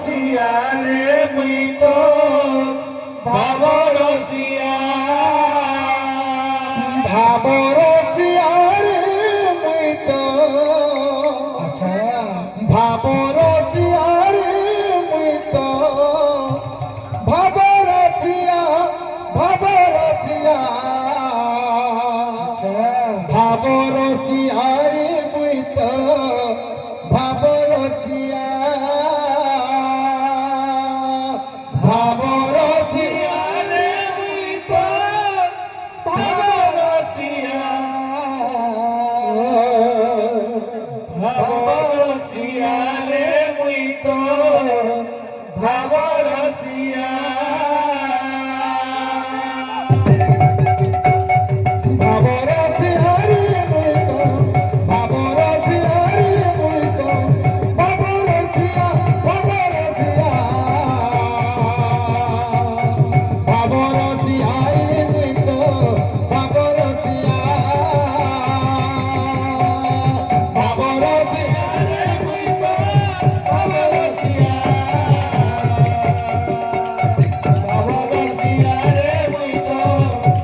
রসিয়া রে মুই তো ভাব রসিয়া ভাব রসিয়া রে মুই তো আচ্ছা ভাব রসিয়া রে মুই তো ভাব রসিয়া ভাব রসিয়া ভাব রসিয়া রে মুই তো ভাব রসিয়া ভাব রসিয়া রে মুই তো ভাব রসিয়া ভাব রসিয়া রে মুই তো ভাব রসিয়া ভাব রসিয়া রে মুই তো ভাব রসিয়া রে মুই তো ভাব রসিয়া ভাব রসিয়া ভাব রসিয়া রে মুই তো ভাব রসিয়া ভাব রসিয়া রে মুই তো ভাব রসিয়া ভাব রসিয়া রে মুই তো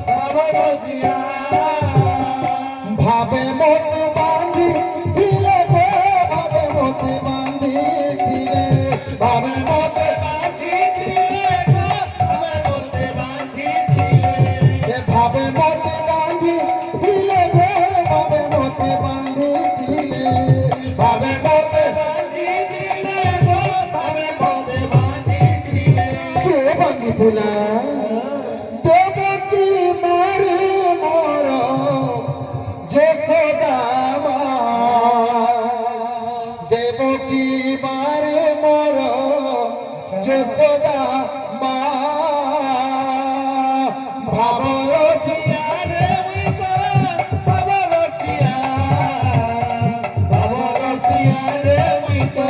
ভাব রসিয়া ভাবে মতে বাঁধি দিলে গো ভাবে মতে বাঁধি দিলে ভাবে মতে ভাবে মতে বাঁধি দিলে গো ভাবে মতে বাঁধি দিলে ভাবে মতে কে বাঁধিଥିଲା দেবকী মারে মোর যশোদা মা দেবকী মারে মোর যশোদা মা ভাব রসিয়া ভাব রসিয়া রে মুই তো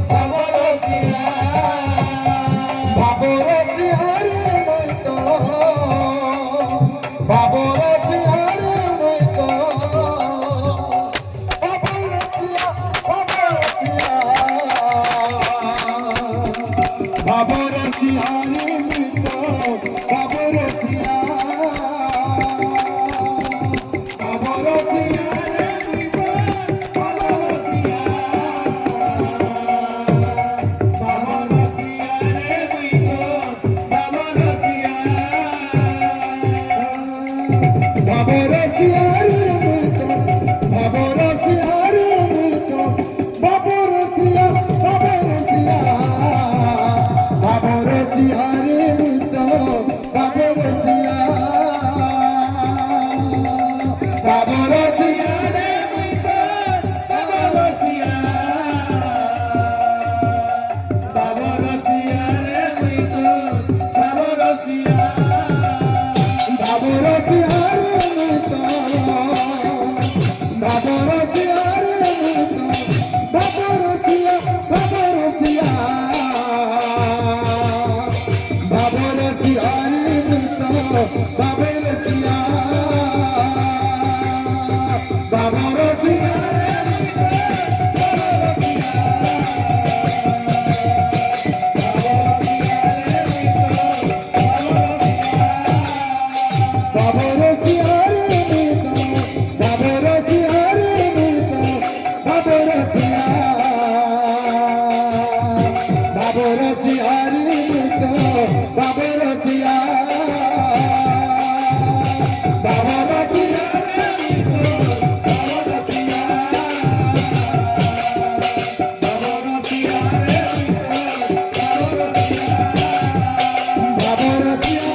ভাব রসিয়া রে মুই তো ভাব রসিয়া ভাব রসিয়া ভাব রসিয়া রে মুই তো ভাব রসিয়া ভাব রসিয়া ভাব রসিয়া রে মুই তো ভাব রসিয়া রে মুই তো ভাব রসিয়া ভাব রসিয়া ভাব রসিয়া রে মুই তো ভাব রসিয়া ভাব রসিয়া রে মুই তো ভাব রসিয়া ভাব রসিয়া রে মুই তো ভাব রসিয়া ভাব রসিয়া রে মুই তো ভাব রসিয়া রে মুই তো ভাব রসিয়া ভাব রসিয়া ভাব রসিয়া রে মুই তো ভাব রসিয়া ভাব রসিয়া ভাব রসিয়া রে মুই তো ভাব রসিয়া রে মুই তো ভাব রসিয়া ভাব রসিয়া রে মুই তো ভাব রসিয়া ভাব রসিয়া রে মুই তো ভাব রসিয়া ভাব রসিয়া রে মুই তো ভাব রসিয়া ভাব রসিয়া